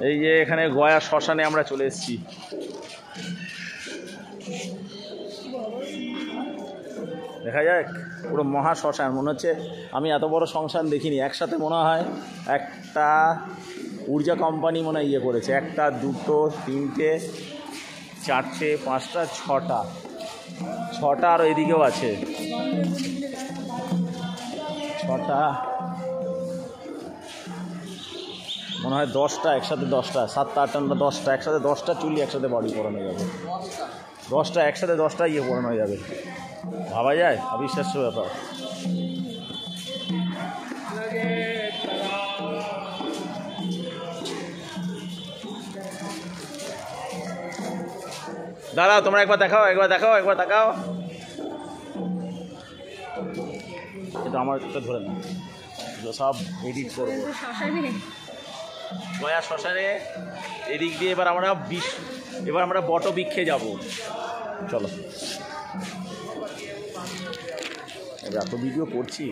এই যে এখানে গয়া শ্মশানে আমরা চলে এসেছি। দেখা যাক, পুরো মহা শ্মশান মনে হচ্ছে। আমি এত বড় শ্মশান দেখিনি। একসাথে মনে হয় একটা ঊর্জা কোম্পানি মনে হয় ইয়ে করেছে। একটা, দুটো, তিনটে, চারটে, পাঁচটা, ছটা আর এদিকেও আছে ছটা, মনে হয় 10টা একসাথে, 10টা, 7টা, 8টা, 10টা একসাথে, 10টা চুলি একসাথে বডি পরানো যাবে। 10টা একসাথে, 10টা ইয়ে পরানো যাবে। ভাবা যায়? অবিশ্বাস্য ব্যাপার। দাঁড়াও, তোমরা একবার দেখাও, একবার তাকাও। এটা আমার একটা ধরে না, সব এডিট করবো। গয়া শ্মশানে এদিক দিয়ে এবার আমরা বটবৃক্ষে যাব। চলো, এত ভিডিও করছি।